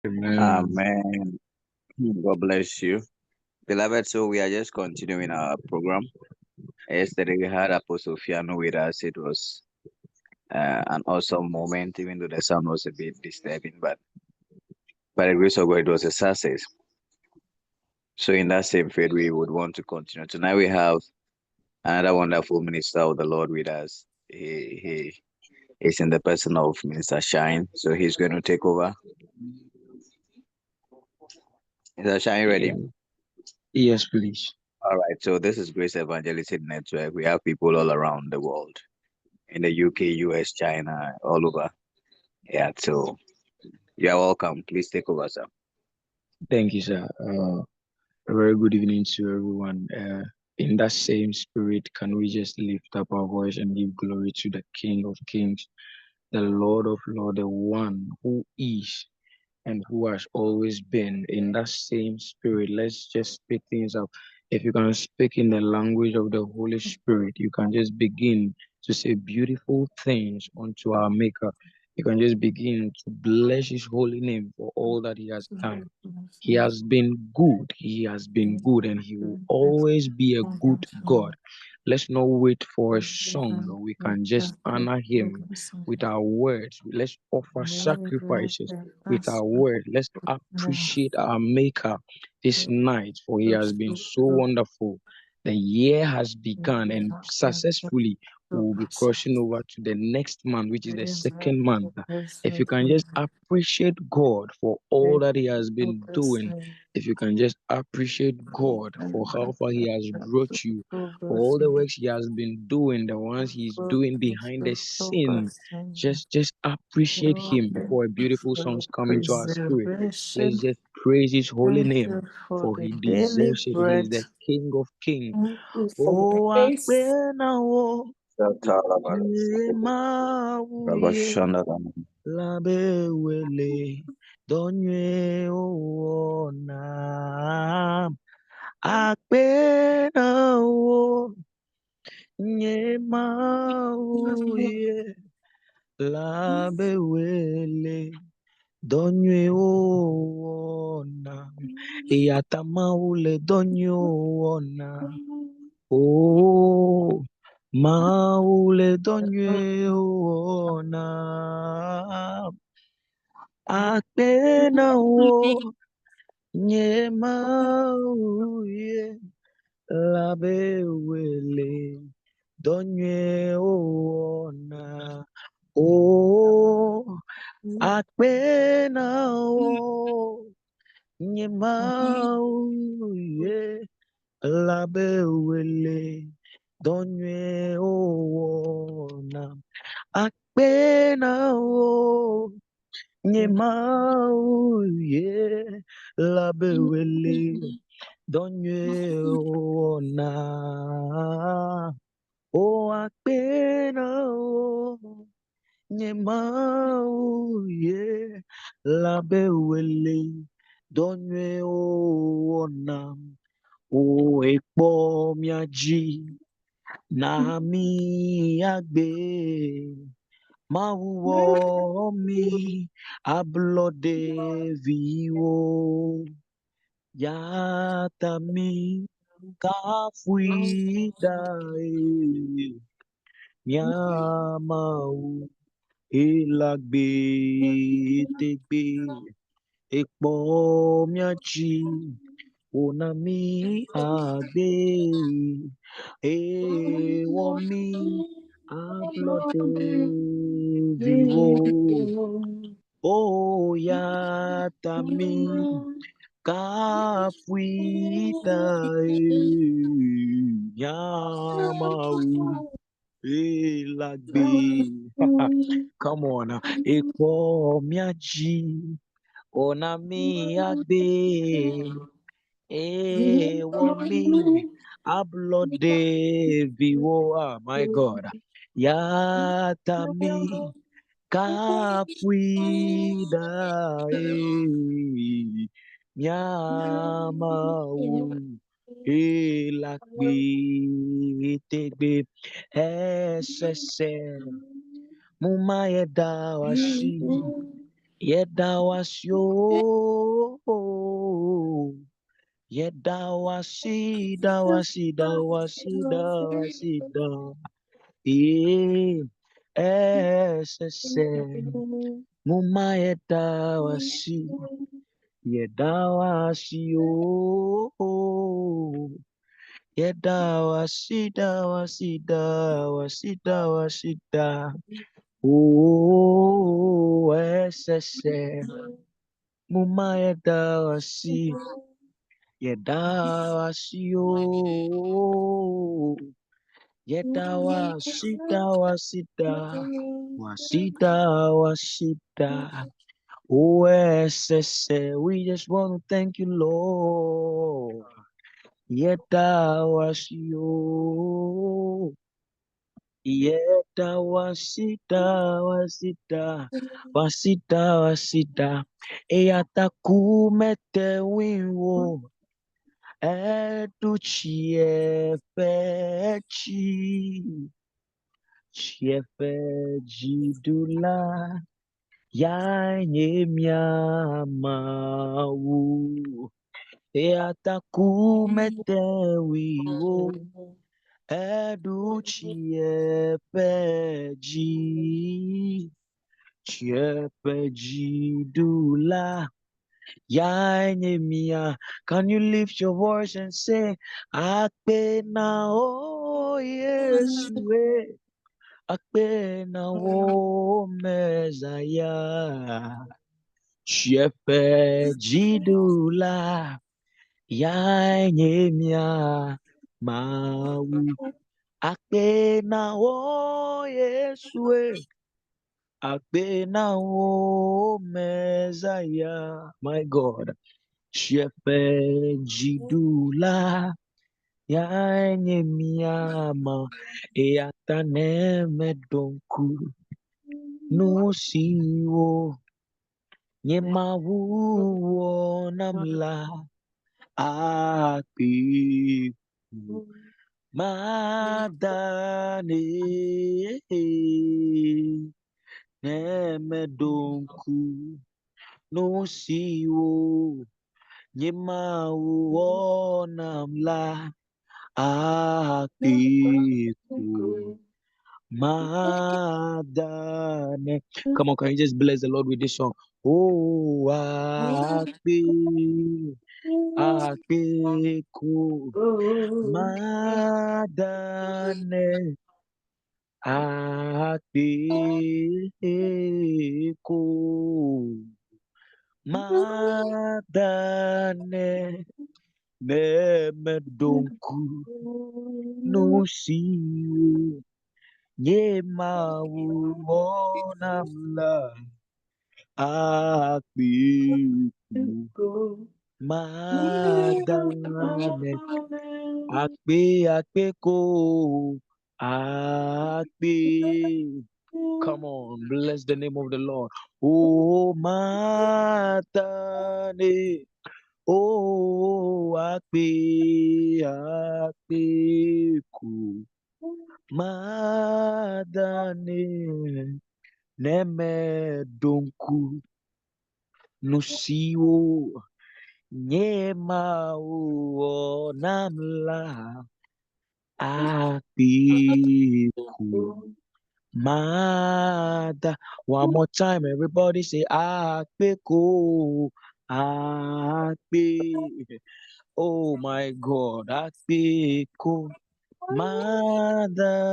Amen. Amen. God bless you. Beloved, so we are just continuing our program. Yesterday we had Apostle Fiano with us. It was an awesome moment, even though the sound was a bit disturbing, but by the grace of God, it was a success. So in that same faith, we would want to continue. Tonight we have another wonderful minister of the Lord with us. He is in the person of Minister Shine. So he's going to take over. Minister Shine, ready? Yeah. Yes, please. All right. So this is Grace Evangelistic Network. We have people all around the world, in the UK, US, China, all over. Yeah. So you are welcome. Please take over, sir. Thank you, sir. A very good evening to everyone. In that same spirit, can we just lift up our voice and give glory to the King of Kings, the Lord of Lords, the one who is and who has always been? In that same spirit, let's just speak things up. If you can speak in the language of the Holy Spirit, you can just begin to say beautiful things unto our Maker. You can just begin to bless His holy name for all that He has done. He has been good. He has been good, and He will always be a good God. Let's not wait for a song. We can just honor Him with our words. Let's offer sacrifices with our word. Let's appreciate our Maker this night, for He has been so wonderful. The year has begun, and successfully we will be crossing over to the next month, which is the second month. If you can just appreciate God for all that He has been doing, if you can just appreciate God for how far He has brought you, for all the works He has been doing, the ones He's doing behind the scene, just appreciate Him before a beautiful songs come into our spirit. Let's just praise His holy name, for He deserves it. He is the King of Kings. Oh, Akpenawo, Yemauye, Labewele, Donye Oona, Akpenawo, Yemauye, Labewele, Donye Oona, Iyatamaule Donye Oona. Oh, maule donye ona akpena wo nye mauye labewele donye ona. Oh, akpena wo nye mauye labewele donye ona akpena o nyemau ye labewele donye ona o akpena o nyemau ye labewele donye ona o ekpo miaji Nami agbe mawuwo mi ablode viwo yata mi kafuida nyamau elagbe tegbe ekpo miachi onami agbe ewomi ablode vivo oyatami kafuita nyamau elagbe. Come on, ekpo miaji onami agbe womi ablode viwo. Ah, my God, yatami kafuida nyamau elakbe tegbe esese mumayeda washi Yedawasyo. Yedawasida, wasida, wasida, wasida. Esese. Muma yedawasi. Yedawasyo. Yedawasida, wasida, wasida, wasida. Oh, esese. Muma yedawasi. Yedawasyo. Yedawasida, wasida, wasida, wasida. Oh, esese. We just want to thank you, Lord. Yedawasyo. Yedawasida, wasida, wasida, wasida. Eyatakumete winwo. Chiefe dula ya nyemiamawu eatakumete wiwo chiefe dula ya nyemia. Can you lift your voice and say, Akpena o Yesue, Akpena o Messiah, Shepe Jidula, ya nyemia mau. Akpena o Yesue, Akpena o Messiah, my God. Shepe Jidula. Ya nyemiama eatane medonku nusiwo nyemawu namla apiku madane nemedonku nusiwo nyemawu namla apiku madane. Come on, can you just bless the Lord with this song? Oh, apiku madane apiku madane nemedonku nusiwo nyemawu onamla apiku madane akpeko akpe. Come on, bless the name of the Lord. Oh, matane. Oh, akpeku madane nemedonku nusiwo nyemao namla akpeku mada. One more time, everybody say akpeku akpe. Oh my God, akpeku madane.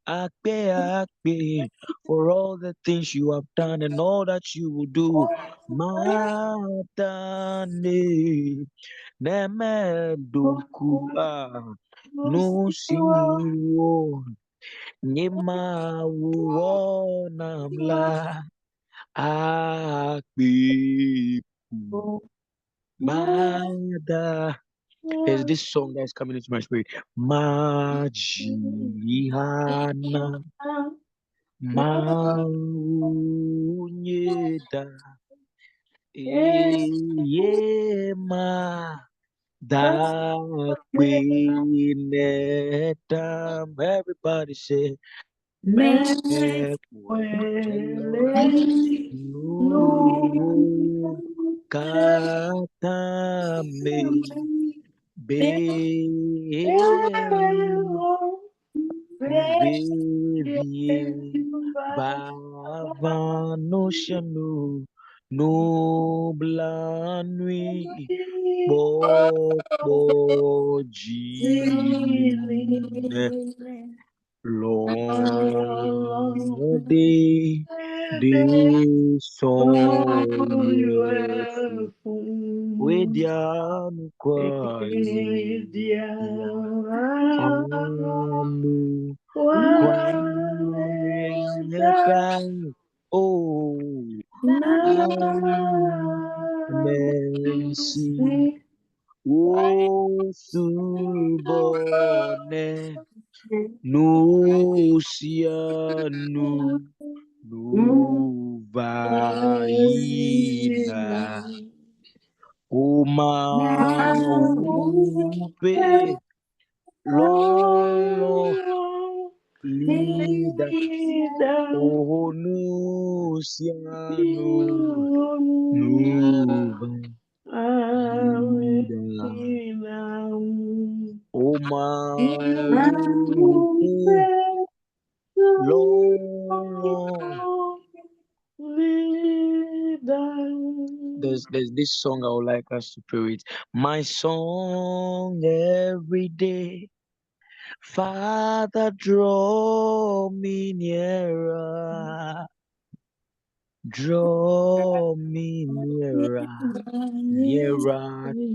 Akpe, for all the things you have done and all that you will do. Matane, nemedoku, no siwo, nyema namla, akpe, mada. There's this song that is coming into my spirit. Majihana. Maunyeda eyema dakpinedam. Everybody say no katame be bevie bavanoshanu no blanui bokbojine Lord, they saw you with your quiet, amu quiet, oh, mercy, oh, subone, no, sianu. Nuvaina Umaupe Lolo Lida Onusiano Nuva Ida Umaupe Lolo. There's this song I would like us to pray it. My song every day, Father, draw me nearer, draw me nearer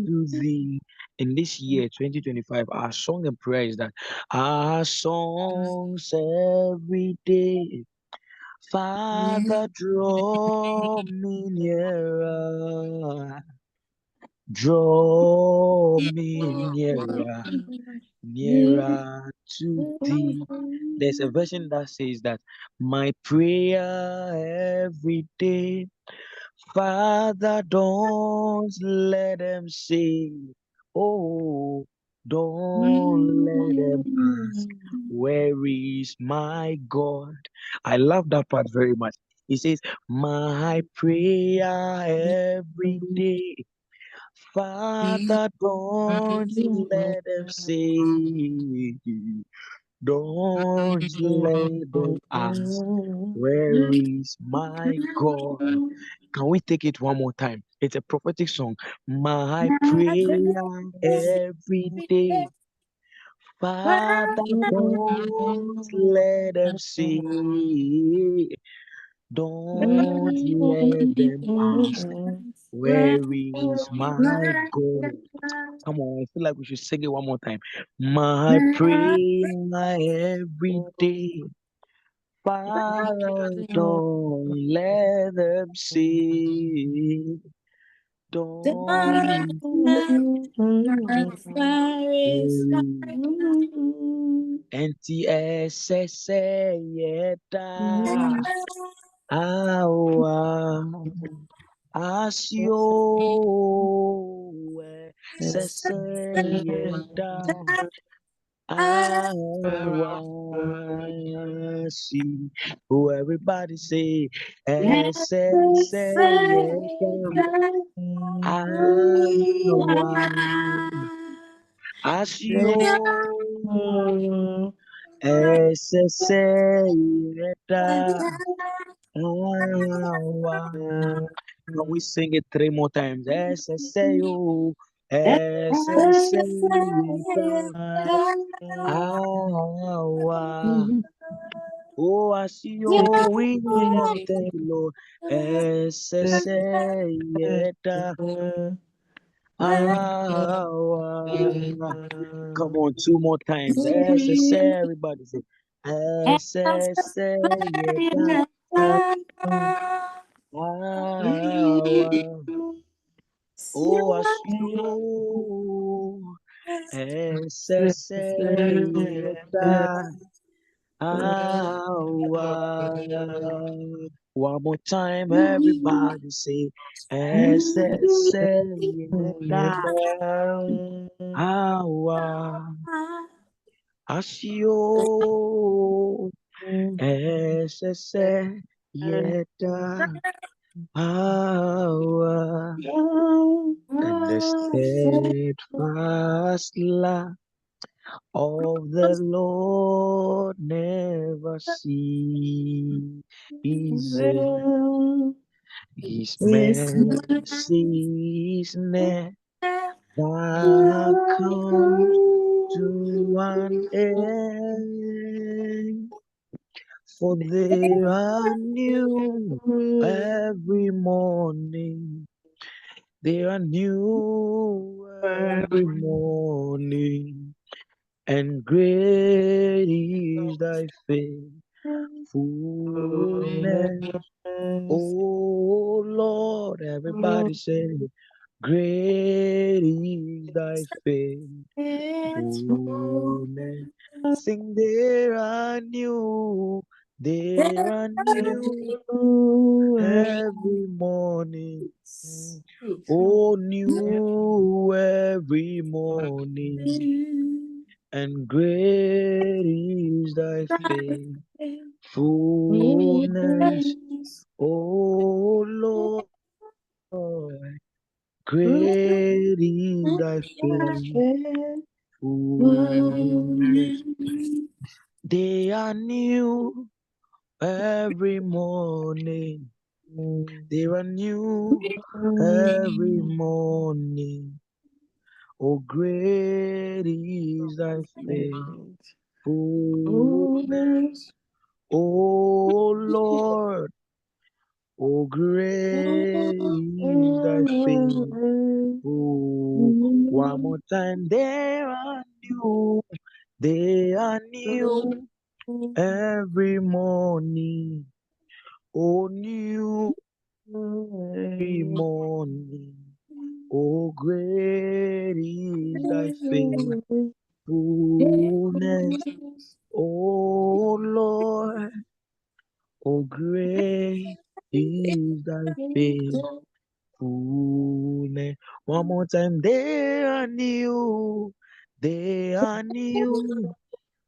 to thee. In this year, 2025, our song and prayer is that our songs every day, Father, draw me nearer. Draw me nearer to thee. There's a version that says that my prayer every day, Father, don't let them say, oh, don't let them ask, where is my God? I love that part very much. He says, my prayer every day. Father, don't let them say, don't let them ask, where is my God? Can we take it one more time? It's a prophetic song. My prayer every day, Father, don't let them say, don't let them ask, where is my God? Come on, I feel like we should sing it one more time. My prayer every day, Father, don't let them see, don't worry. NTSS, yeta, awa, asio, sese, yeta. Awasi. Oh, everybody say, say, yeah, awa, asio, say, yeah, awa. Can we sing it three more times? Say, oh, say, yeah, awa. Oh, I see you, we want thank you, Lord. Yeta, awa. Come on, two more times. Everybody say, Yeta, awa. Oh, I see you, Yeta, awa. One more time, everybody say, Yeta, awa. Asio, SSA Yeta power and the steadfast love of the Lord never ceases. His mercies never comes to an end, for they are new every morning. They are new every morning, and great is thy faithfulness. Oh Lord, everybody say, great is thy faithfulness. Sing, they are new every morning. Oh, new every morning, and great is thy faithfulness. Oh Lord, great is thy faithfulness. They are new every morning. They are new every morning. Oh, great is thy faithfulness. Oh Lord, oh great is thy faithfulness. One more time, they are new every morning. Oh, new every morning. Oh, great is thy faithfulness. Oh Lord, oh great is thy faithfulness. One more time, they are new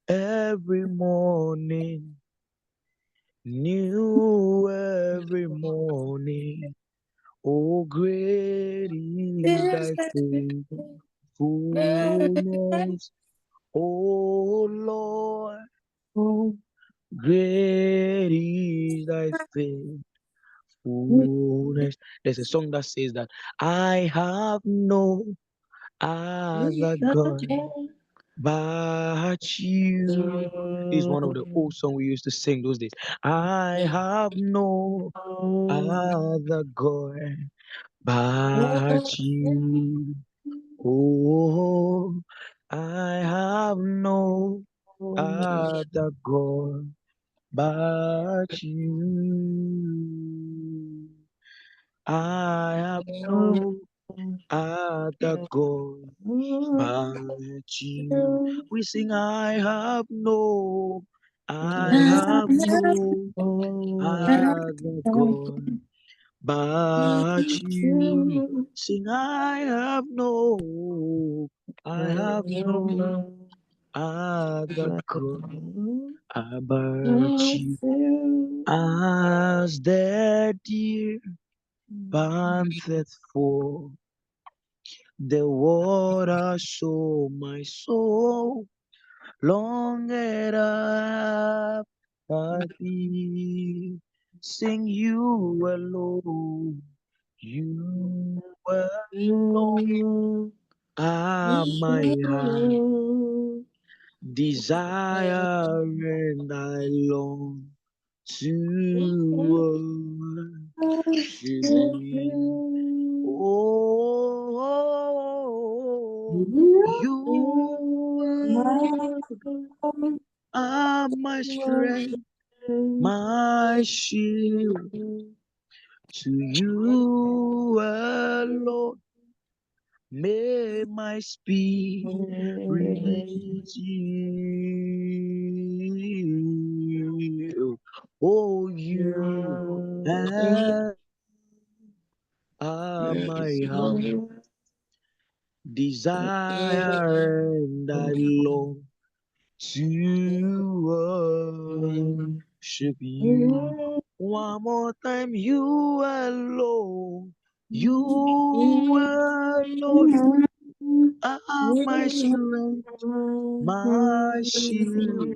every morning, new every morning. Oh great is thy faithfulness. Oh Lord, great is thy faithfulness. There's a song that says that I have no other God but you. This is one of the old songs we used to sing those days. I have no other God but you. Oh, I have no other God but you. I have no other God but you. We sing, I have no other God but you. Sing, I have no other God but you. As the deer panteth for the water, so my soul longeth after thee. Sing, you alone, you alone are my heart desire, and I long to worship thee. Oh, you are my strength, my shield. To you alone may my spirit yield. Oh, you are my heart desire, and I long to worship you. One more time, you alone, you alone are my strength, my shield.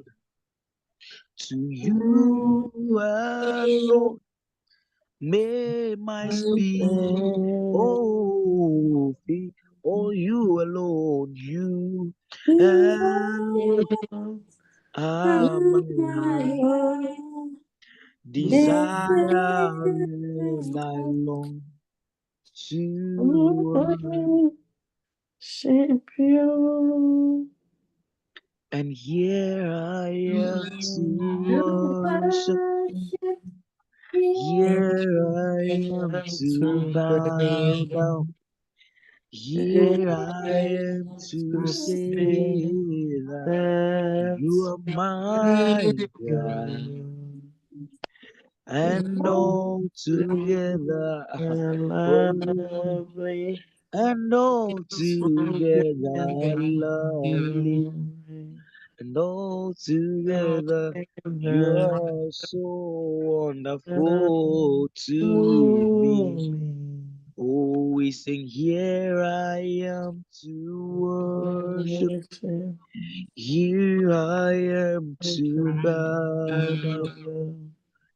To you alone may my speed, feet, you alone, you alone are my life. Desiring I long to Shape you. and here I am to worship. Here I am to bow down. Here I am to say that you are my God, and all together, oh, Lovely, and all together lovely, together, and all together you are so wonderful to me. Oh, we sing, here I am to worship. Here I am to bow down.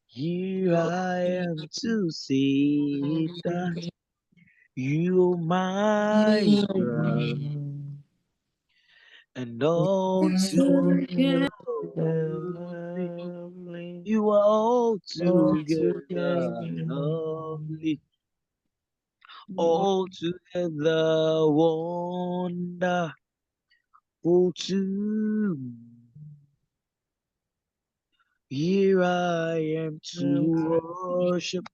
Here I am to say that you are my God, and all together lovely. lovely, You are all all together together. lovely, all together wonderful to me. Here I am to worship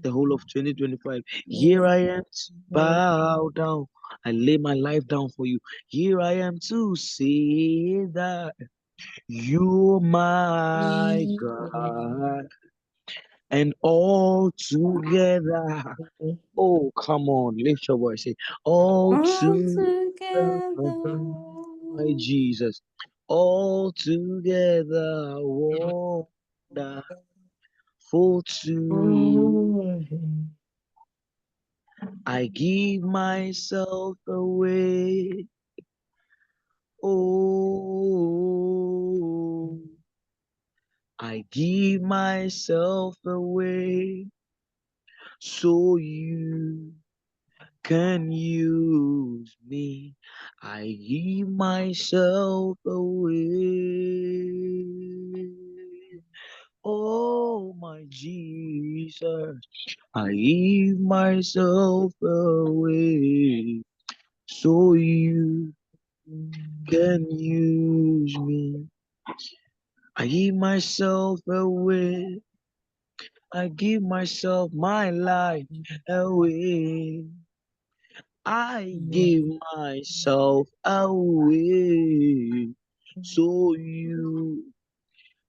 the whole of 2025. Here I am to bow down. I lay my life down for you. Here I am to say that you're my God, and all together. Oh, come on, lift your voice. Say, all All together, together, my Jesus, all together, wonderful to I give myself away. Oh, I give myself away so you can use me. I give myself away. Oh, my Jesus, I give myself away so you can use me. I give myself away. I give myself my life away. I give myself away so you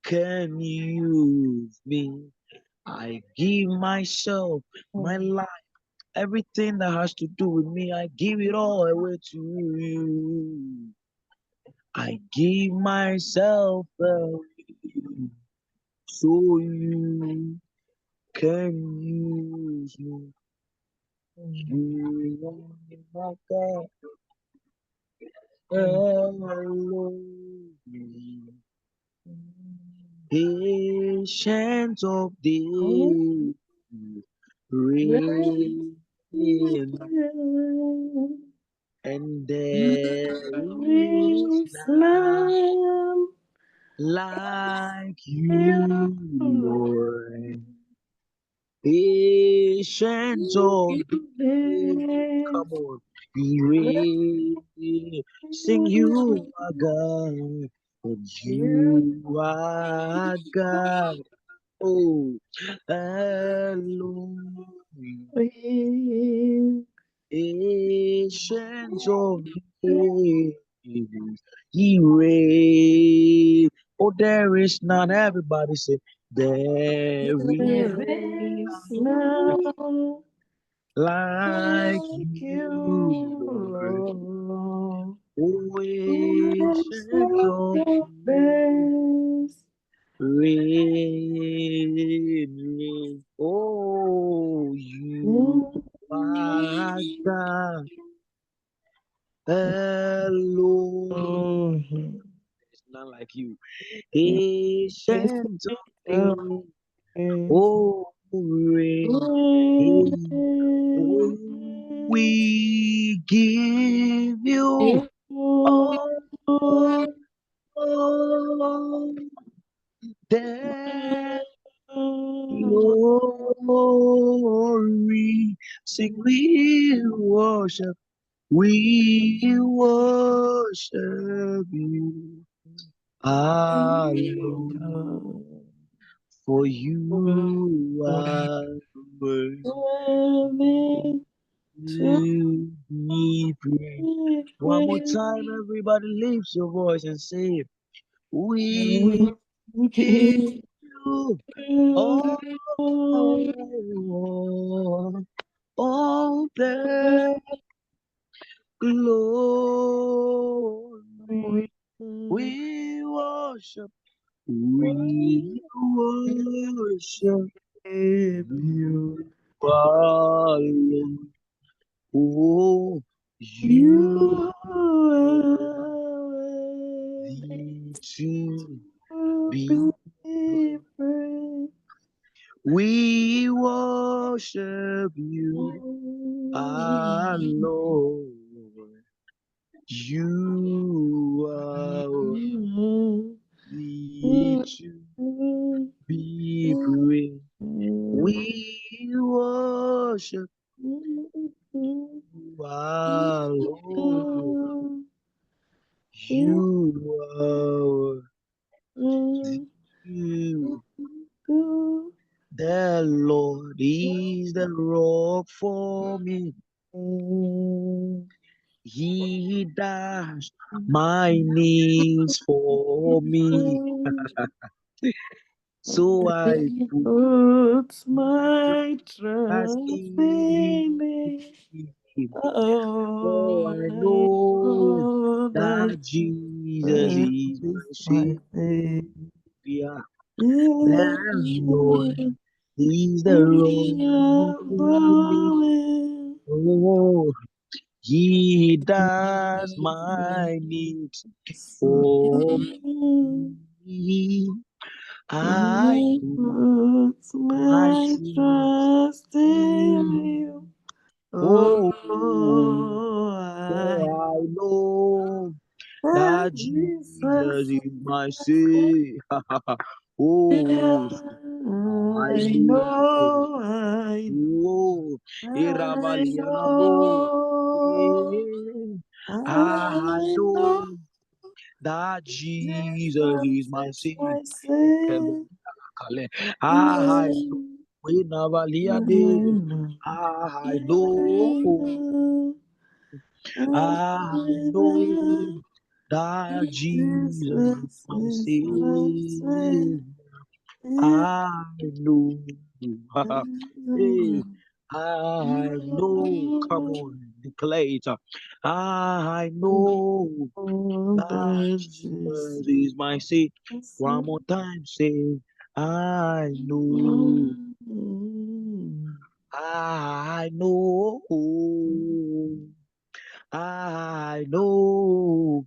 can use me. I give myself my life, everything that has to do with me, I give it all away to you. I give myself away so you can use me. You are my God, alone. Patient of days, reign, and there is none like you, Lord. Patient of days, come on, you reign. Sing, you are God, and you are God. Oh, alone, ancient of days, He reigns. Oh, there is none. Everybody say, there is There is none like like you, you, Lord. Lord. O ancient of Yes. reign. Oh, you are God alone. There's none like you. Ancient of days. Oh, reign. Oh, we give you all the glory. Sing, we worship you, alone, for you are worthy to be praised. One more time, everybody lift your voice and say, we give you all, all the glory. We worship, we worship you, alone. Oh, you You are are worthy to be. worthy to be praised. We worship you, alone. You are worthy to be praised. We worship you, alone. You are worthy. The Lord is the rock for me. He dashed my knees for me. So I put Puts my trust trust in in thee. Him. For Oh, I I know know that that Jesus this is is my my faith. Savior. The Yeah, Lord is the rock we are for me. falling. Oh, He does my needs for me. I I put put my my trust trust in in. you. Oh, Oh, I for I know that that Jesus Jesus. is my Savior. Oh, I I know. know, Oh, I Irabalianabo. know, Yeah. I I know, know that Jesus is my Jesus, Savior. my Savior. I know. Winavaliade. I know. I know that Jesus is Jesus my is my Savior. Savior. I know. Hey, I know. Come on, declare it. I know that That Jesus Jesus is my Savior. is One more time, say, I know. I know. I know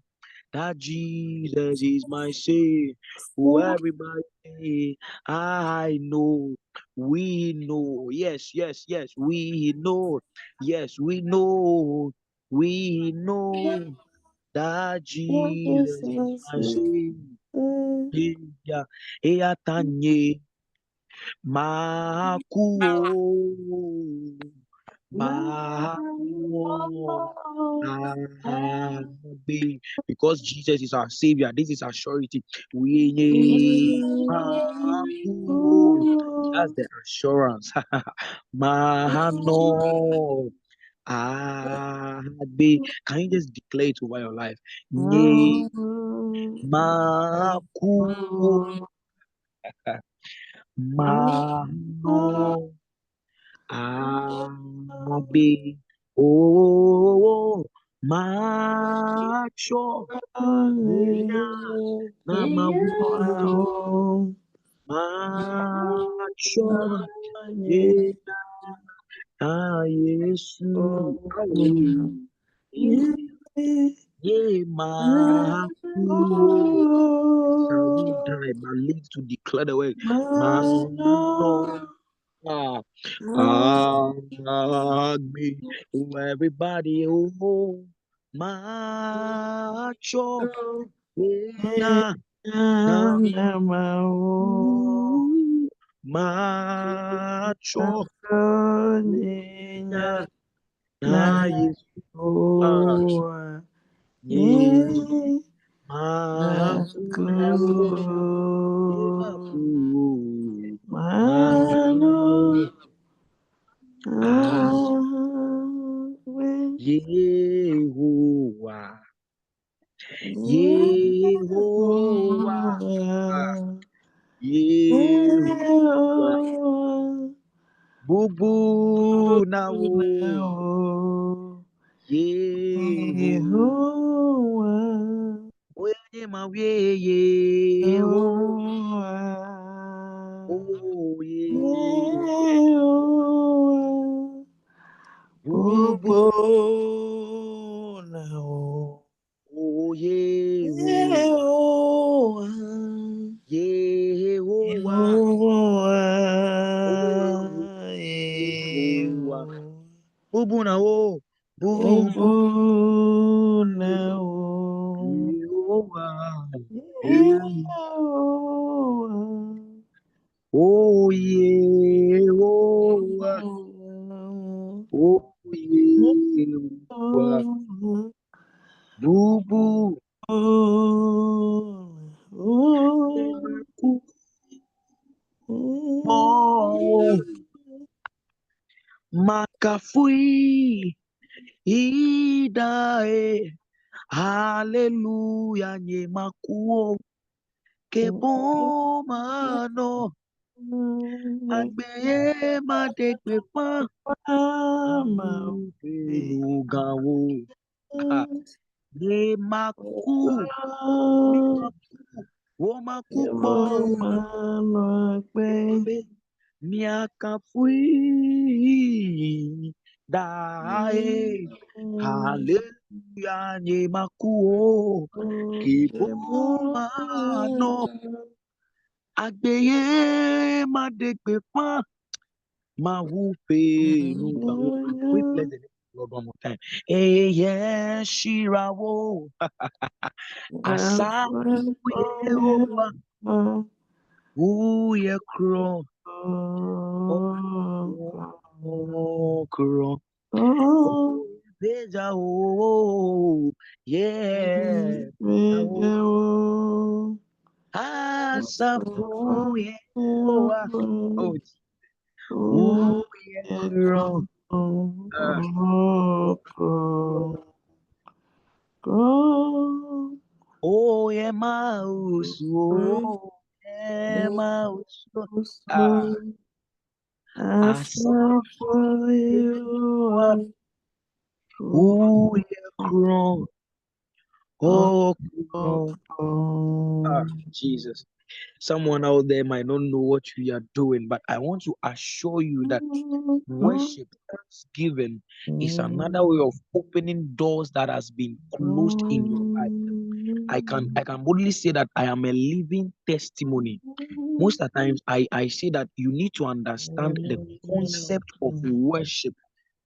that Jesus is my Savior. Oh, everybody, say, I know. We know. Yes, yes, yes. We know. Yes, we know. We know that Jesus is my Savior. Yeah, yeah, Tanye, Makuo, Makuo. Amen. Because Jesus is our Savior, this is our surety. We need that's the assurance. Mahano. Can you just declare it over your life? Nye maku mahano abe. Oh, macho na macho na Yesu ye maku shall not die but live to declare the word mano me everybody macho na macho na Yesu ye mano Yehovah Yehovah Yehovah bubu na wo Yehovah wenye mawie Yehovah oh Yehovah bubu oh Yehovah Yehovah Yehovah bubu na wo bubu Yehovah oh Yehovah oh Yehovah bubu oh makafui idae hallelujah nye makuo kebomano agbeye madegbe pa nugawo nye maku wo maku po miakafui dae hallelujah nye makuo kebomano agbeye madegbe pa mahupe nugawo. We bless the name of God one more time. Eye shirawo asafuyewa uye kro kro beja o yeah asafuyewa oh uye kro oh yeah mouse oh yeah mouse asafuyewa uye kro Jesus. Someone out there might not know what you are doing, but I want to assure you that worship, thanksgiving is another way of opening doors that has been closed in your life. I can boldly say that I am a living testimony. Most of the times I say that you need to understand the concept of worship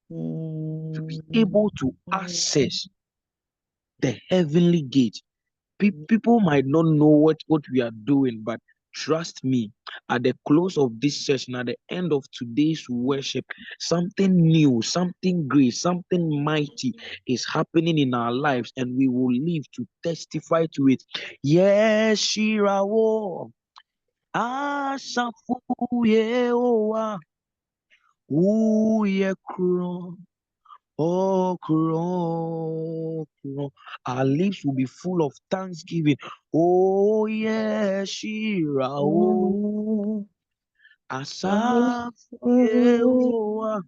to be able to access the heavenly gate. People might not know what we are doing, but trust me, at the close of this session, at the end of today's worship, something new, something great, something mighty is happening in our lives, and we will live to testify to it. Yes, Shirawo. Asafuye owa uye kro. Oh, our lips will be full of thanksgiving. Oh, yeah, Shira. Oh, Asaf. Oh,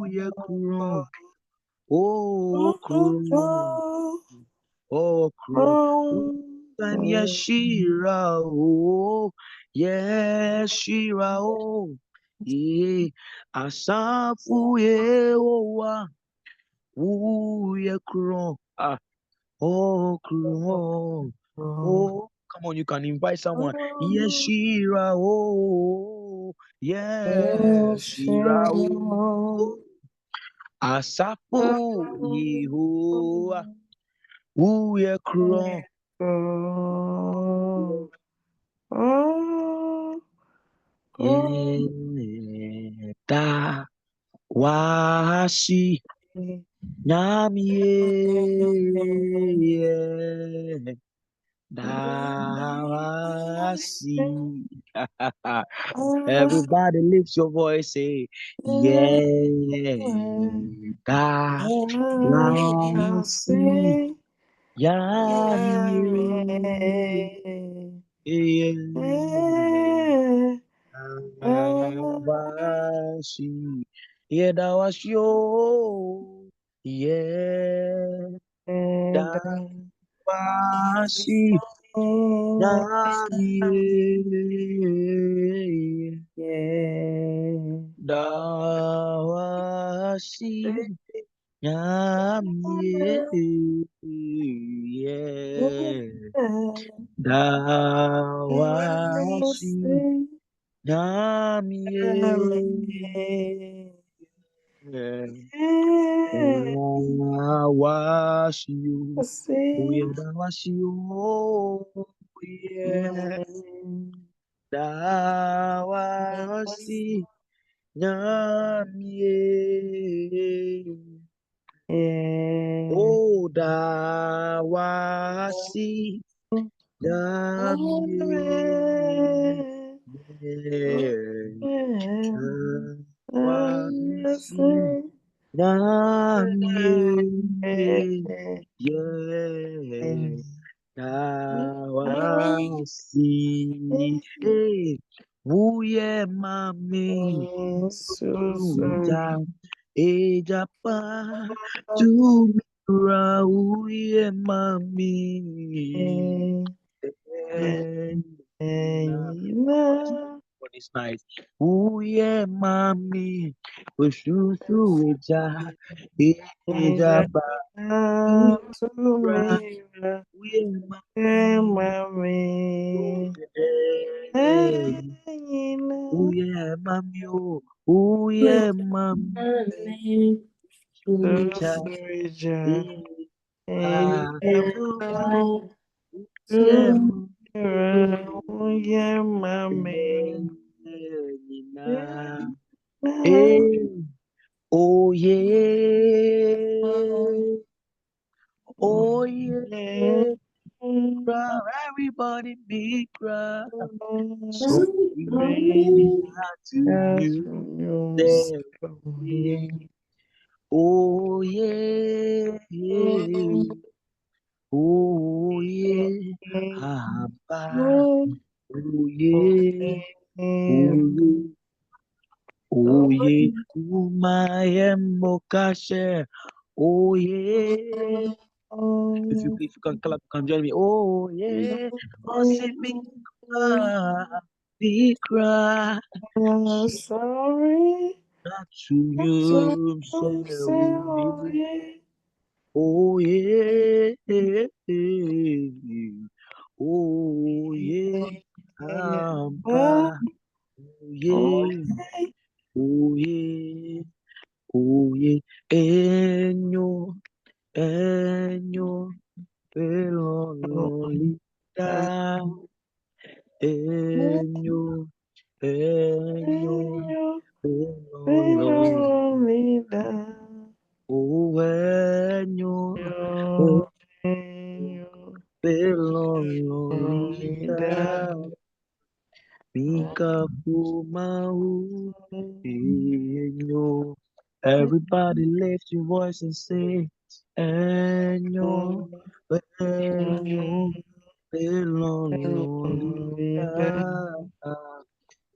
yeah, Oh, Krum, oh, Krum. And Yeshira, oh, Yeshira, oh, yeah, Asafu, yeah, oh, yeah, Krum, oh, Krum, oh, come on, you can invite someone. Yeshira, oh, Yeshira, oh, Asafu, Yehovah, oh, yeah, Krum. Da washi nyamie da washi. Everybody lift your voice, say yeah. Da washi nyamie Dawashi, yeah, dawashi, oh, yeah, dawashi, nami, dawashi, nami, yeah, dawashi, nami, yeah. Wash you, we wash you, yeah. Dawasi nyamie, oh dawasi nyamie, dawasi nyamie, yeah. Dawasi, eh, wuye mami, suja, ejapa, tumira, wuye mami, eh, what is nice? Wuye mami, ususu eja, ejapa, tumira, wuye mami. Uye mami o, uye mami, suja, uye mami, oh yeah, oh yeah, cry, everybody be cry. So we made out to you, there. Oh yeah, yeah, oh yeah, Abba, oh yeah, oh yeah, oh yeah, Umayemokashe, oh yeah. If you can clap, you can join me. Oh yeah, oh say be cry, not to you, say we. Oh yeah, oh yeah, Abba, oh yeah, oh yeah, oh yeah, enyo, enyo, pelololita, enyo, enyo, pelololita, oh enyo, pelololita. Mika Fumau, Enyo. Everybody lift your voice and say, Enyo, Enyo, Elololita.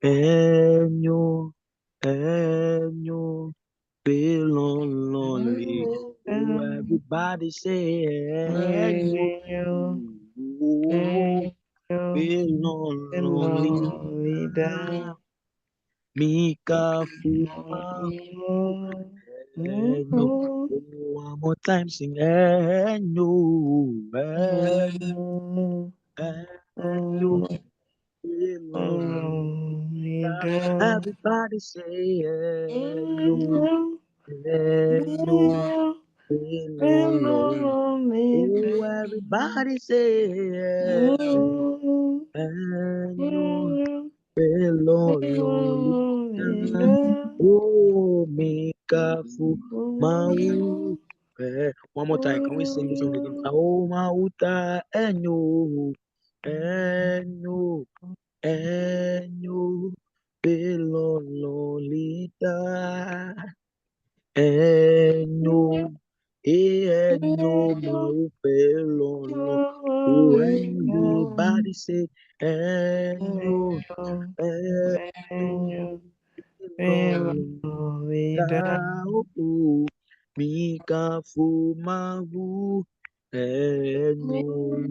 Enyo, Enyo, Elololita. everybody say, Mika Fuma, no. One more time, sing, no, no, everybody say, no, no, no. Oh, everybody say, no, Lord, oh, Mika Fuma. One more time, can we sing this song again? Oh, Mauta, eno, Lolita, eno, Maupelolo. Oh, everybody say, eno, Lolita, oh, Mika Fumagu, eno.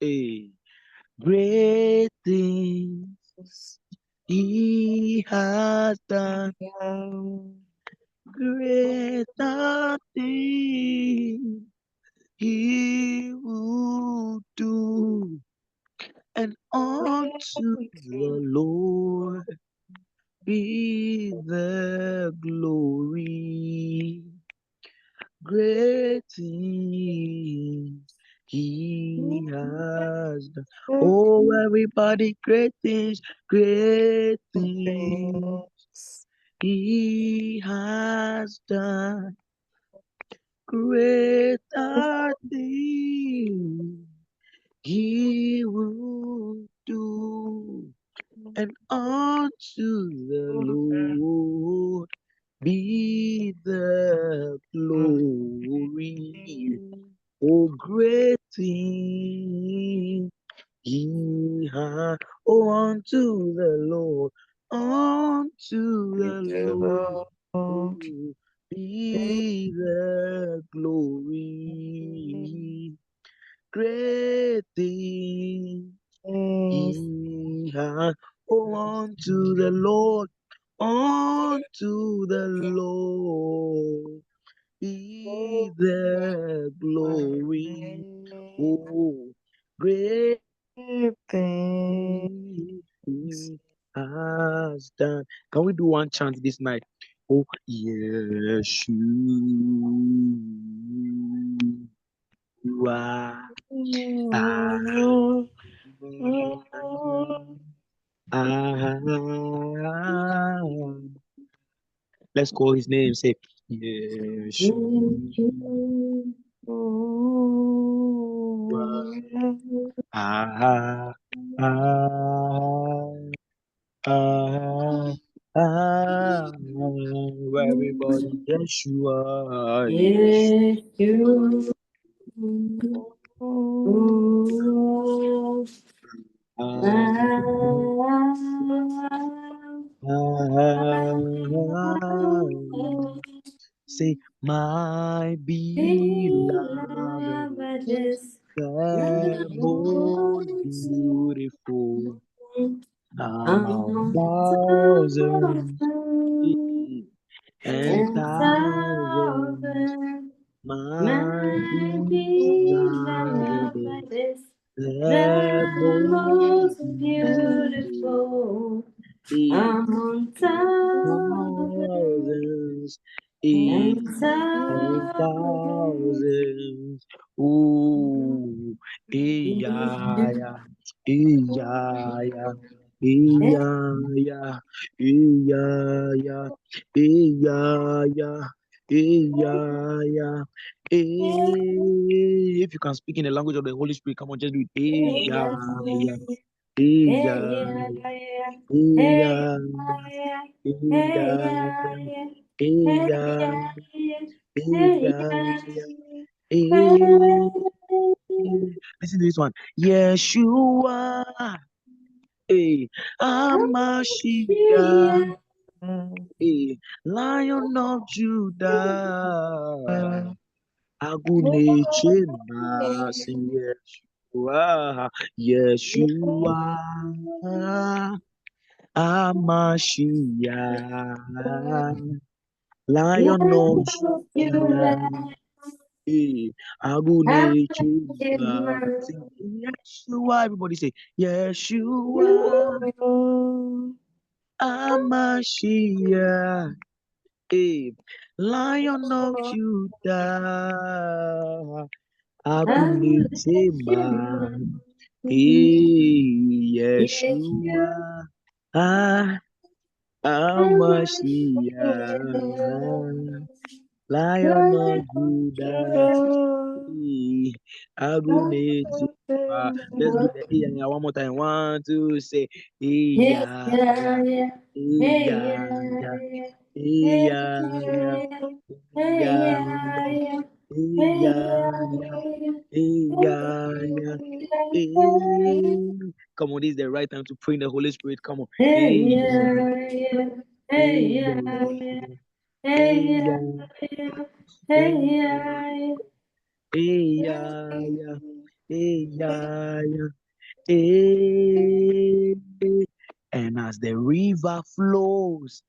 Hey. Great things He has done, greater things He will do, and unto the Lord be the glory. Great things He has done. Oh, everybody, great things He has done. Greater things He will do, and unto the Lord be the glory. Oh, great things He has. Oh, unto the Lord, unto the Lord, oh, be the glory. Great things He has. Oh, unto the Lord, unto the Lord be the glory. Oh, great things He has done. Can we do one chant this night? Oh, Yeshua. Ah, ah, let's call his name. Say, Yeshua. Ah, ah, ah, ah, everybody, Yeshua, Yeshua. Ah, ah, say, my beloved is the most beautiful among thousands and thousands. My beloved is the most beautiful among thousands and thousands. Ooh, yeah, yeah, yeah, yeah. Yeah, yeah, yeah, yeah, yeah, yeah, yeah, yeah. If you can speak in the language of the Holy Spirit, come on, just do it. Yeah, yeah, yeah, yeah, yeah, yeah, yeah, yeah. Listen to this one. Yeshua, hey, Amashia, hey, Lion of Judah, Agunechema, sing Yeshua, Yeshua, Amashiach, Lion of Judah, Agunechema, sing Yeshua, everybody say Yeshua, Amashiach, Lion of Judah, Akunitema, Yeshua, Amashiach, Lion of Judah, Agunitema. Let's do the yeah one more time. 1, 2, say yeah, yeah, yeah, yeah, yeah, yeah, yeah, yeah, yeah, yeah, yeah. Come on, this is the right time to pray in the Holy Spirit. Come on. Yeah, yeah, yeah, yeah, yeah, yeah, yeah. And as the river flows,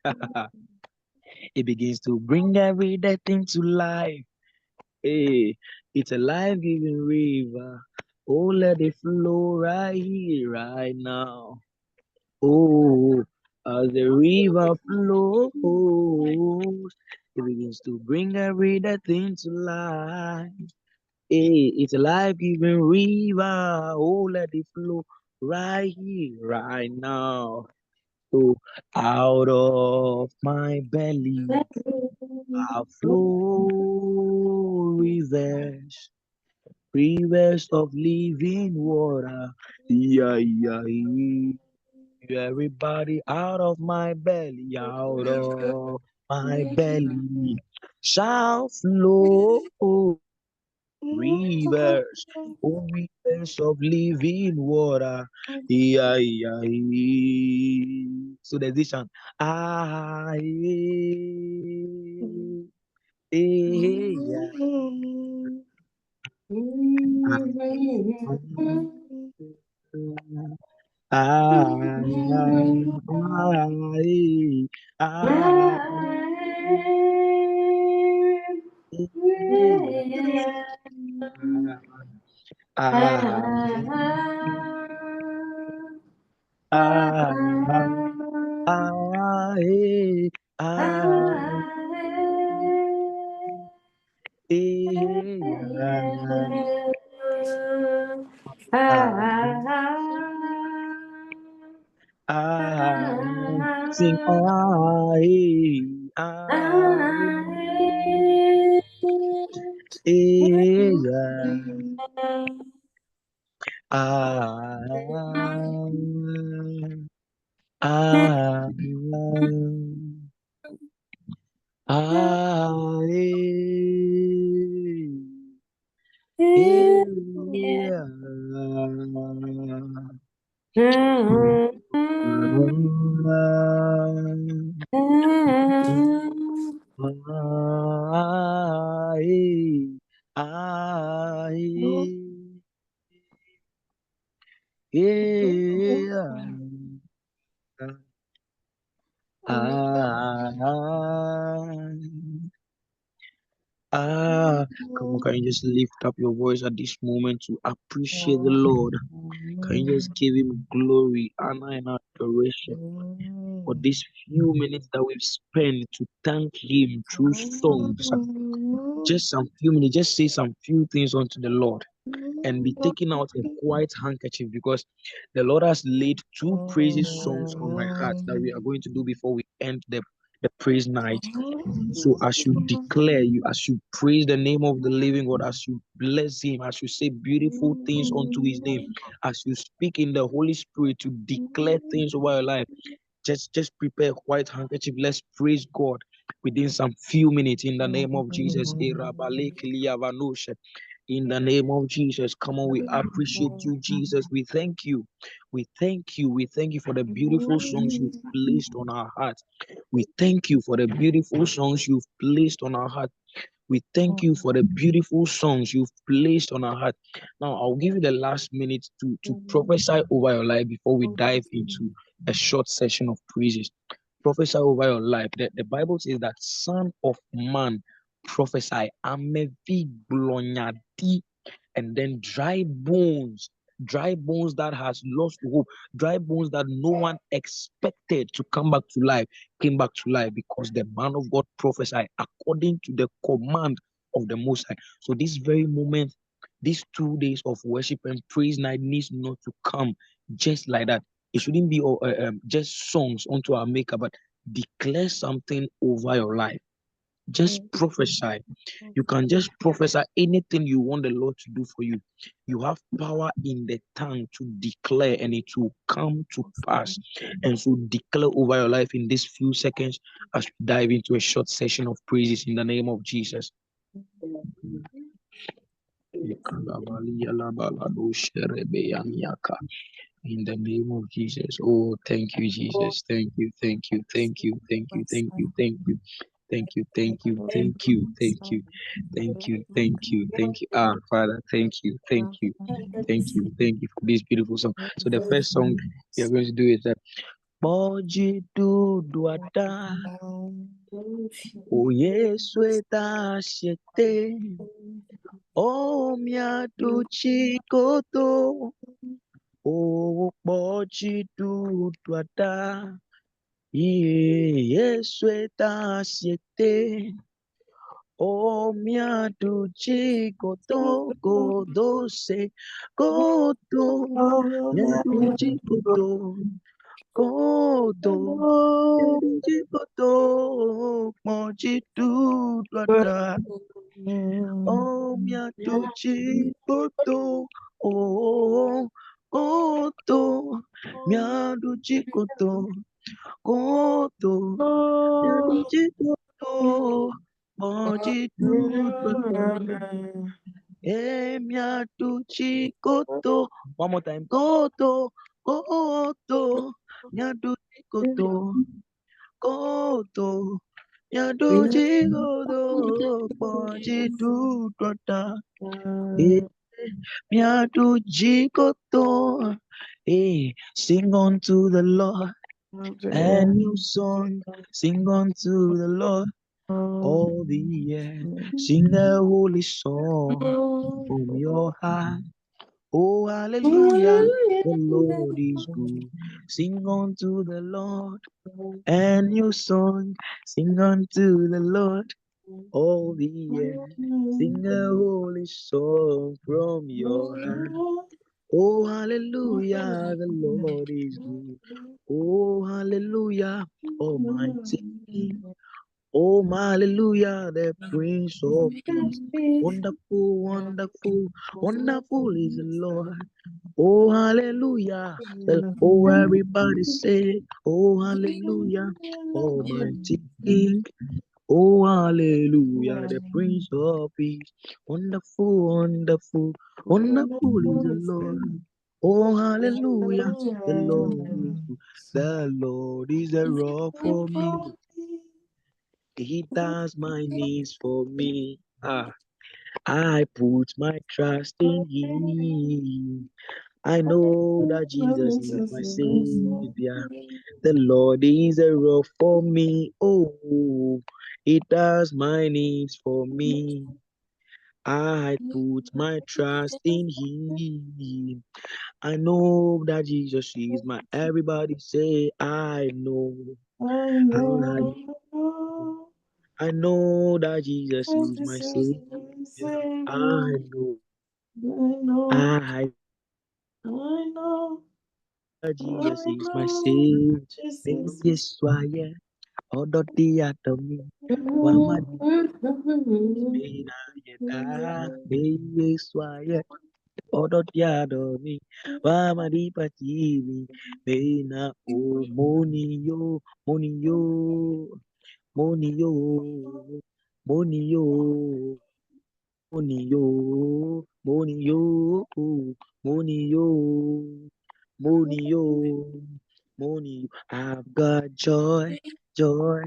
it begins to bring every dead thing to life. Hey, it's a life-giving river. Oh, let it flow right here, right now. Oh, as the river flows, it begins to bring every dead thing to life. Hey, it's a life-giving river. Oh, let it flow right here, right now. So out of my belly I flow rivers of living water. Yeah, yeah, yeah. Everybody out of my belly, out of my belly shall flow rivers, oh, rivers of living water. Yeah, yeah, yeah. So there's this chant. Ah, yeah, ah, ah, ah, ah, ah, ah, ah, sing ah, ah, ah, ah, ah, yeah. Come on, can you just lift up your voice at this moment to appreciate the Lord? Can you just give him glory, honor, and adoration for these few minutes that we've spent to thank him through songs? Just some few minutes, just say some few things unto the Lord and be taking out a white handkerchief because the Lord has laid 2 praises songs on my heart that we are going to do before we end the praise night. So as you declare, as you praise the name of the living God, as you bless him, as you say beautiful things unto his name, as you speak in the Holy Spirit to declare things over your life, just prepare a white handkerchief. Let's praise God within some few minutes in the name of Jesus. In the name of Jesus, come on, we appreciate you, Jesus. We thank you. We thank you. We thank you for the beautiful songs you've placed on our hearts. We thank you for the beautiful songs you've placed on our heart. We thank you for the beautiful songs you've placed on our heart. Now, I'll give you the last minute to prophesy over your life before we dive into a short session of praises. Prophesy over your life. The Bible says that Son of Man prophesy. Amevi glonyadi, and then dry bones that has lost hope, dry bones that no one expected to come back to life, came back to life because the man of God prophesied according to the command of the Most High. So this very moment, these 2 days of worship and praise night needs not to come just like that. It shouldn't be just songs unto our maker, but declare something over your life. Just prophesy. You can just prophesy anything you want the Lord to do for you. You have power in the tongue to declare, and it will come to pass. And so declare over your life in these few seconds as we dive into a short session of praises in the name of Jesus. In the name of Jesus. Oh, thank you, Jesus. Thank you, thank you, thank you, thank you, thank you, thank you. Thank you, thank you, thank you, thank you, thank you, thank you, thank you. Ah, Father, thank you, thank you, thank you, thank you for this beautiful song. So the first song we are going to do is that Boji do duada, O Yesu eta shete, O miadu chikoto, O Boji do duada, Yesu eta shete. O mia duci koto kodo se koto mia duci koto koto mia duci koto moji du dada. O mia duci koto o koto mia duci koto koto mia duci koto moji du dada. Emia duchi koto. One more time. Koto. Koto. Mia duchi koto. Koto. Mia duchi koto. Poji du dota. Mia duchi koto. Sing unto the Lord a new song. Sing unto the Lord all the earth. Sing the holy song from your heart. Oh, hallelujah, the Lord is good. Sing unto the Lord a new song. Sing unto the Lord all the earth. Sing a holy song from your heart. Oh, hallelujah, the Lord is good. Oh, hallelujah, Almighty King. Oh, hallelujah, the Prince of Peace. Wonderful, wonderful, wonderful is the Lord. Oh, hallelujah. Oh, everybody say, oh, hallelujah. Almighty King. Oh, hallelujah. The Prince of Peace. Wonderful, wonderful, wonderful is the Lord. Oh, hallelujah. The Lord is good. The Lord is a rock for me. He does my needs for me. I put my trust in Him. I know that Jesus is my Savior. The Lord is a rock for me. Oh, He does my needs for me. I put my trust in Him. I know that Jesus is my. Everybody say, I know. I know that Jesus is my Savior. I know. I that Jesus is my Savior. Yes, why? Odo dia tomi. Wama di na yeda. Yes, why? Odo dia tomi. Wama di patimi. Bena o moni yo, moni yo, moni yo, moni yo. Money yo, money yo, money yo, money yo, money. I've got joy, joy,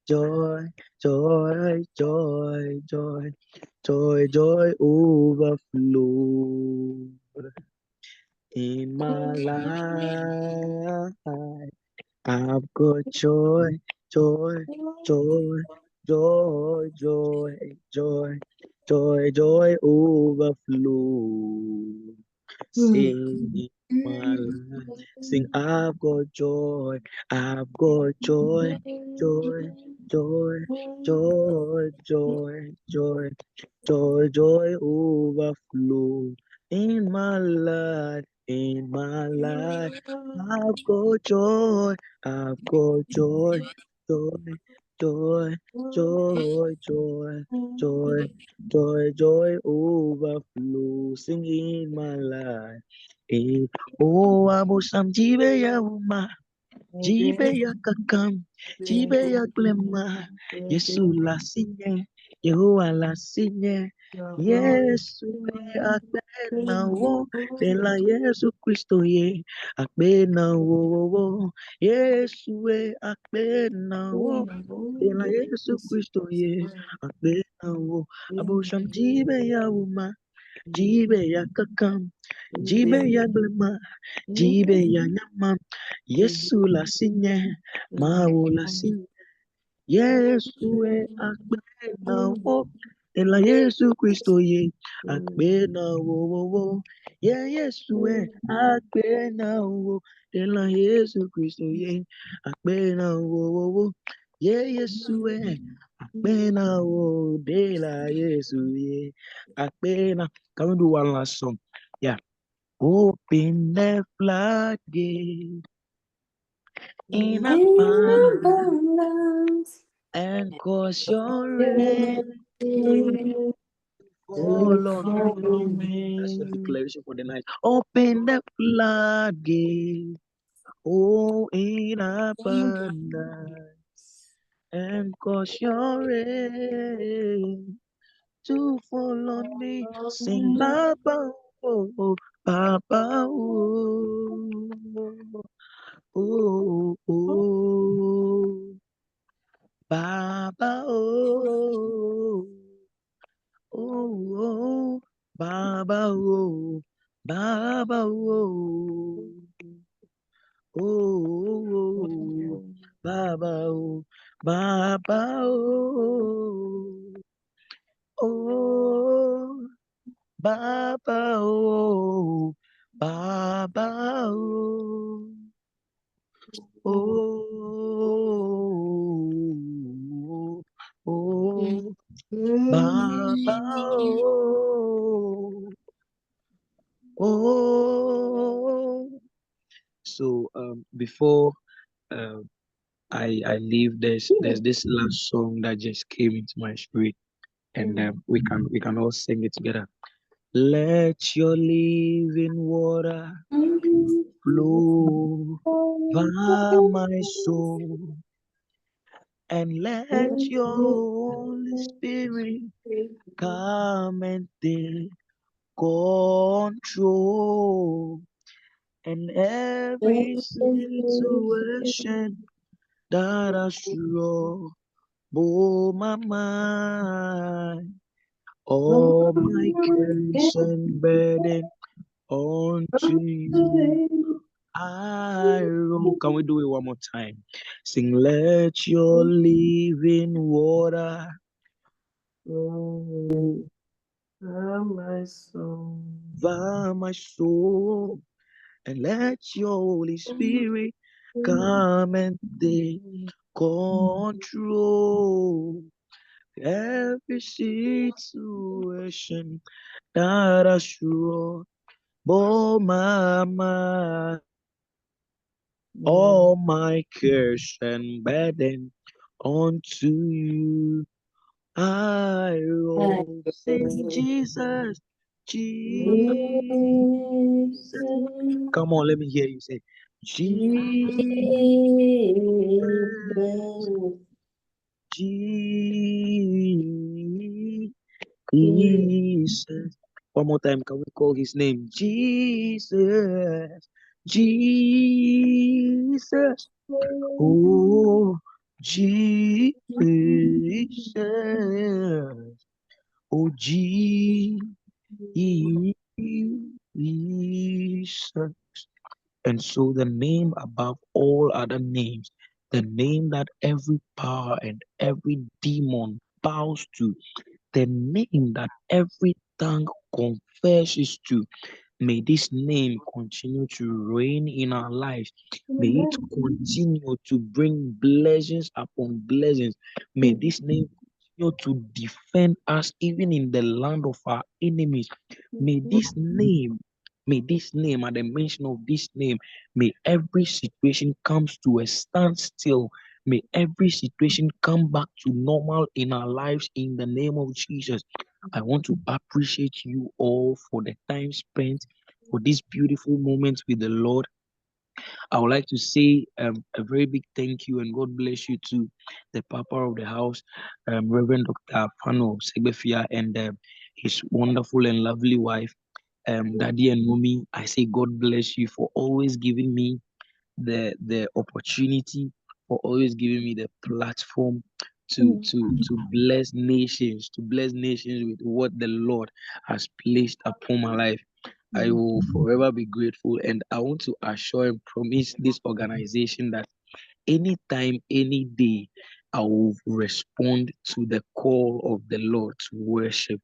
joy, joy, joy, joy, joy, joy overflow in my life. I've got joy, joy, joy, joy, joy, joy, joy, joy overflow. Sing in my life, sing I've got joy, I've got joy, joy, joy, joy, joy, joy, joy, joy overflow in my life, in my life. I've got joy, I've got joy, joy, joy, joy, joy, joy, joy, joy overflow, singing my life. Eh, oh, abosam jibe ya uma, jibe ya kakam, jibe ya glema. Yesu la sinye, Yehowa la sinye. Yesu akpena wo, dela Yesu Kristo ye, akpena wo. Yesu akpena wo, dela Yesu Kristo ye, akpena wo. Abosam jibe ya uma, jibe ya kakam, jibe ya glema, jibe ya nyama. Yesu la sinye, mawo la sinye. Yesu akpena wo, dela Yesu Kristo ye, akpena wo. Yeah, Yesu akpena wo, dela Yesu Kristo ye, akpena wo. Yeah, Yesu akpena wo, dela Yesu ye, akpena. Can we do one last song? Yeah. Open the floodgate in abundance and cause your rain to fall on me. That's your declaration for the night. Open the floodgate, oh, in abundance and cause your rain to fall on me. Sing Baba, oh, Baba, oh, Baba, oh, Baba, Baba, Baba, Baba, oh, Baba, Baba, oh, Baba, oh. So before I leave, there's this last song that just came into my spirit, and we can all sing it together. Let your living water flow over my soul, and let your Holy Spirit come and take control. And every situation that has troubled my mind, all my cares and burden unto you I roll. Can we do it one more time? Sing, let your living water my soul. over my soul, and let your Holy Spirit come and take control. Every situation that has troubled my mind, all my cares and burden unto you I roll. Sing Jesus, Jesus. Come on, let me hear you say Jesus, Jesus. Jesus. One more time, can we call his name? Jesus. Jesus. Oh, Jesus. Oh, Jesus. And so the name above all other names, the name that every power and every demon bows to, the name that every tongue confesses to, may this name continue to reign in our lives. May it continue to bring blessings upon blessings. May this name continue to defend us even in the land of our enemies. May this name, at the mention of this name, may every situation comes to a standstill. May every situation come back to normal in our lives in the name of Jesus. I want to appreciate you all for the time spent, for this beautiful moment with the Lord. I would like to say a very big thank you and God bless you to the Papa of the house, Reverend Dr. Fano Segbefia, and his wonderful and lovely wife, Daddy and Mommy. I say God bless you for always giving me the opportunity, for always giving me the platform to bless nations with what the Lord has placed upon my life. I will forever be grateful, and I want to assure and promise this organization that anytime, any day, I will respond to the call of the Lord to worship.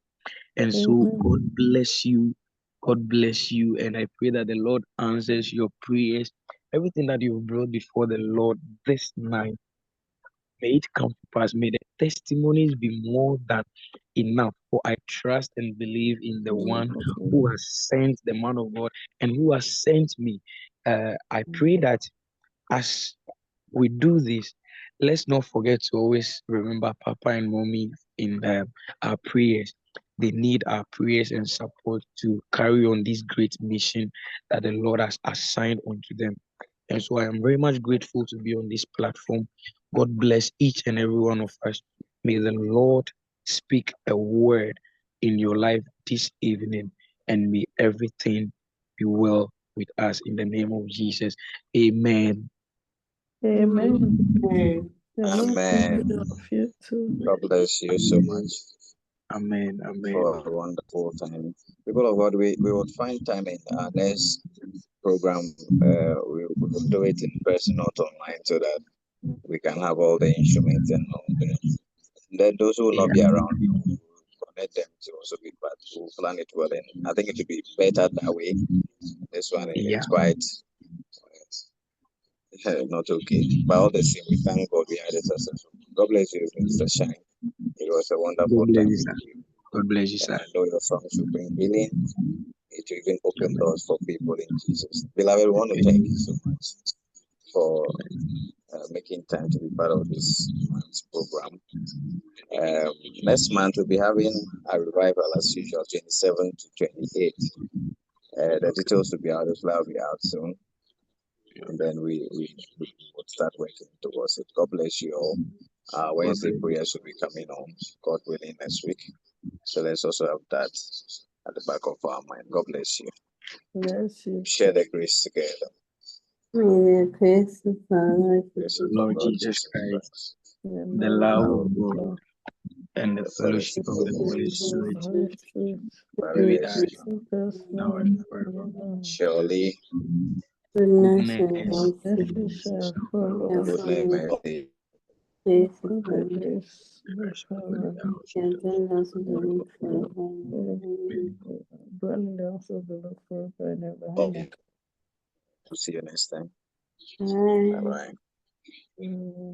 And so, God bless you. God bless you. And I pray that the Lord answers your prayers. Everything that you've brought before the Lord this night, may it come to pass. May the testimonies be more than enough. For I trust and believe in the one who has sent the man of God and who has sent me. I pray that as we do this, let's not forget to always remember Papa and Mommy in our prayers. They need our prayers and support to carry on this great mission that the Lord has assigned unto them. And so I am very much grateful to be on this platform. God bless each and every one of us. May the Lord speak a word in your life this evening, and may everything be well with us in the name of Jesus. Amen. Amen. Amen. You too. God bless you so much Amen. Amen. for a wonderful time. People of God, we will find time in our next program. We will do it in person, not online, so that we can have all the instruments and all the. Then those who will not Yeah. be around, we will connect them to also be part. We'll plan it well, and I think it will be better that way. This one Yeah. is quite not okay, but all the same, we thank God we had it successful. God bless you, Mr. Shine. It was a wonderful God bless time you, with sir. you, God bless you, and sir. I know your songs will bring healing. It will even open Amen. doors for people in Jesus. Beloved, we want to thank you so much for making time to be part of this month's program. Next month we'll be having a revival as usual, 27 to 28. The details will be out, the flyer will be out soon, and then we will start working towards it. God bless you all. Wednesday prayers will be coming on, God willing, next week. So let's also have that at the back of our mind. God bless you. Bless you. Share the grace together. May the grace of our Lord Grace Jesus of Lord our Lord Jesus Jesus Christ, Christ, the love of God, and the the fellowship fellowship of of the the Holy Holy Spirit Holy Christ, Spirit, Spirit, be with rest us keep us now now and and forever. forever. surely goodness and Goodness mercy Mercy shall shall follow follow shall us us goodness follow and mercy days of all our the life, days the of rest of our the life. house of and the then also the Lord. Lord forever. We dwell in the house of the Lord forever and ever. of Amen. See you next time. Bye Bye. bye. Mm.